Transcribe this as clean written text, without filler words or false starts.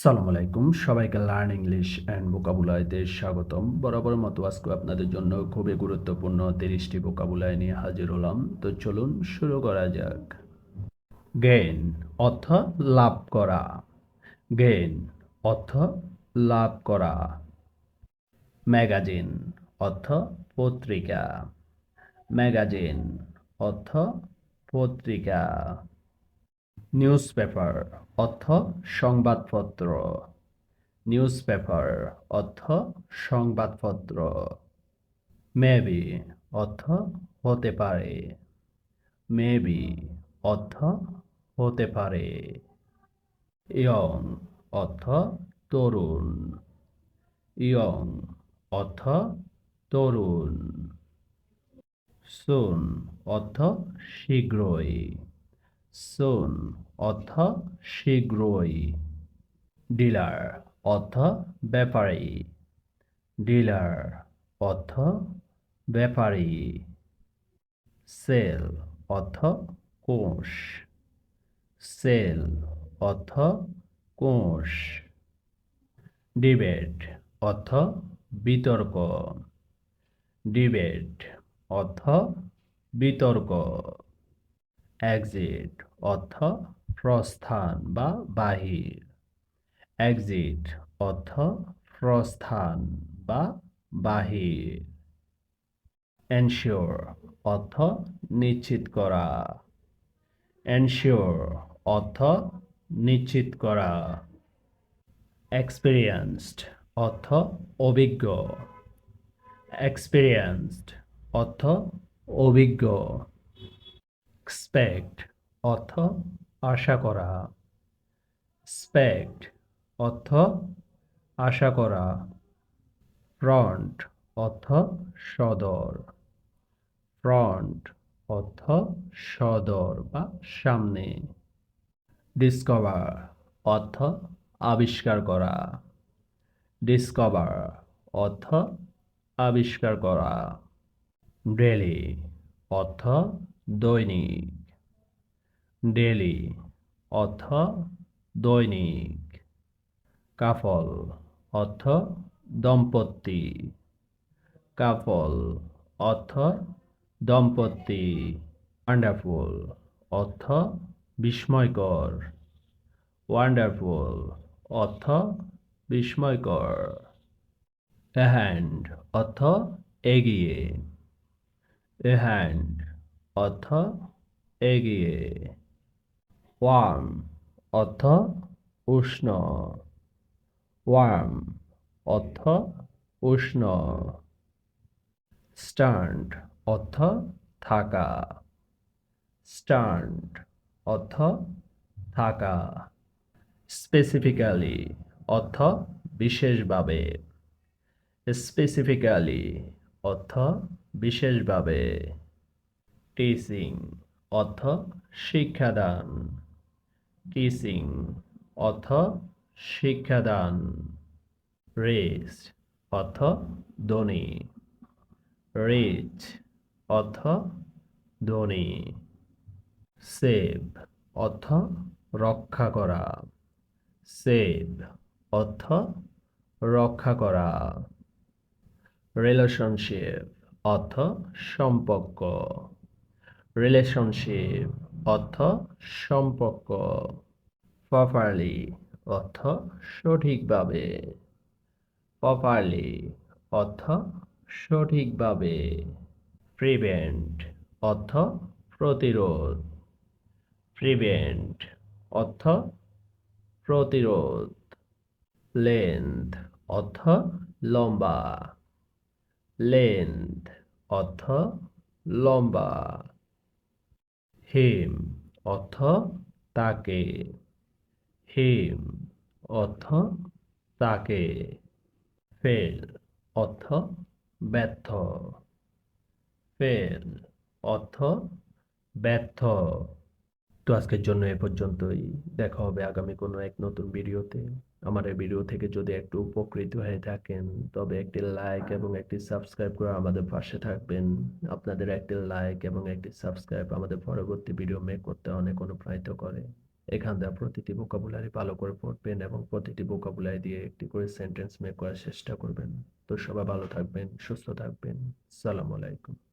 আসসালামু আলাইকুম সবাইকে লার্ন ইংলিশ অ্যান্ড ভোকাবুলারিতে স্বাগতম। বরাবরের মতো আজকে আপনাদের জন্য খুবই গুরুত্বপূর্ণ 30টি ভোকাবুলারি নিয়ে হাজির হলাম। তো চলুন শুরু করা যাক। গেইন অর্থ লাভ করা। গেইন অর্থ লাভ করা। ম্যাগাজিন অর্থ পত্রিকা। ম্যাগাজিন অর্থ পত্রিকা। নিউজপেপার অর্থ সংবাদপত্র। নিউজপেপার অর্থ সংবাদপত্র। মেবি অর্থ হতে পারে। মেবি অর্থ হতে পারে। ইয়ং অর্থ তরুণ। ইয়ং অর্থ তরুণ। সুন অর্থ শীঘ্রই। সুন অর্থ শীঘ্রই। ডিলার অর্থ ব্যাপারী। ডিলার অর্থ ব্যাপারী। সেল অর্থ কোষ। সেল অর্থ কোষ। ডিবেট অর্থ বিতর্ক। ডিবেট অর্থ বিতর্ক। এক্সিট অর্থ প্রস্থান বা বাহির। এক্সিট অর্থ প্রস্থান বা বাহির। এনশিওর অর্থ নিশ্চিত করা। এনশিওর অর্থ নিশ্চিত করা। এক্সপিরিয়েন্সড অর্থ অভিজ্ঞ। এক্সপিরিয়েন্সড অর্থ অভিজ্ঞ। এক্সপেক্ট অর্থ আশা করা। এক্সপেক্ট অর্থ আশা করা। ফ্রন্ট অর্থ সদর। ফ্রন্ট অর্থ সদর বা সামনে। ডিসকভার অর্থ আবিষ্কার করা। ডিসকভার অর্থ আবিষ্কার করা। ডেইলি অর্থ দৈনিক। ডেইলি অর্থ দৈনিক। কাপল অর্থ দম্পতি। কাপল অর্থ দম্পতি। ওয়ান্ডারফুল অর্থ বিস্ময়কর। ওয়ান্ডারফুল অর্থ বিস্ময়কর। হ্যান্ড অর্থ এগিয়ে। হ্যান্ড অর্থ এগিয়ে। ওয়ার্ম অর্থ উষ্ণ। ওয়ার্ম অর্থ উষ্ণ। স্ট্যান্ড অর্থ থাকা। স্ট্যান্ড অর্থ থাকা। স্পেসিফিক্যালি অর্থ বিশেষভাবে। স্পেসিফিক্যালি অর্থ বিশেষভাবে। টিচিং অর্থ শিক্ষাদান। টিচিং অর্থ শিক্ষাদান। রিচ অর্থ ধনী। রিচ অর্থ ধনী। সেভ অর্থ রক্ষা করা। সেভ অর্থ রক্ষা করা। রিলেশনশিপ অর্থ সম্পর্ক। রিলেশনশিপ অর্থ সম্পর্ক। প্রপারলি অর্থ সঠিকভাবে। প্রপারলি অর্থ সঠিকভাবে। প্রিভেন্ট অর্থ প্রতিরোধ। প্রিভেন্ট অর্থ প্রতিরোধ। লেন্থ অর্থ লম্বা। লেন্থ অর্থ লম্বা। হিম অর্থ তাকে। হিম অর্থ তাকে। ফেল অর্থ ব্যর্থ। ফেল অর্থ ব্যর্থ। তো আজকের জন্য এ পর্যন্তই। দেখা হবে আগামী কোনো এক নতুন ভিডিওতে। আমার এই ভিডিও থেকে যদি একটু উপকৃত হয়ে থাকেন তবে একটি লাইক এবং একটি সাবস্ক্রাইব করে আমাদের পাশে থাকবেন। আপনাদের একটি লাইক এবং একটি সাবস্ক্রাইব আমাদের পরবর্তী ভিডিও মেক করতে অনেক অনুপ্রাণিত করে। এখান থেকে প্রতিটি ভোকাবুলারি ভালো করে পড়বেন এবং প্রতিটি ভোকাবুলারি দিয়ে একটি করে সেন্টেন্স মেক করার চেষ্টা করবেন। তো সবাই ভালো থাকবেন, সুস্থ থাকবেন। সালাম আলাইকুম।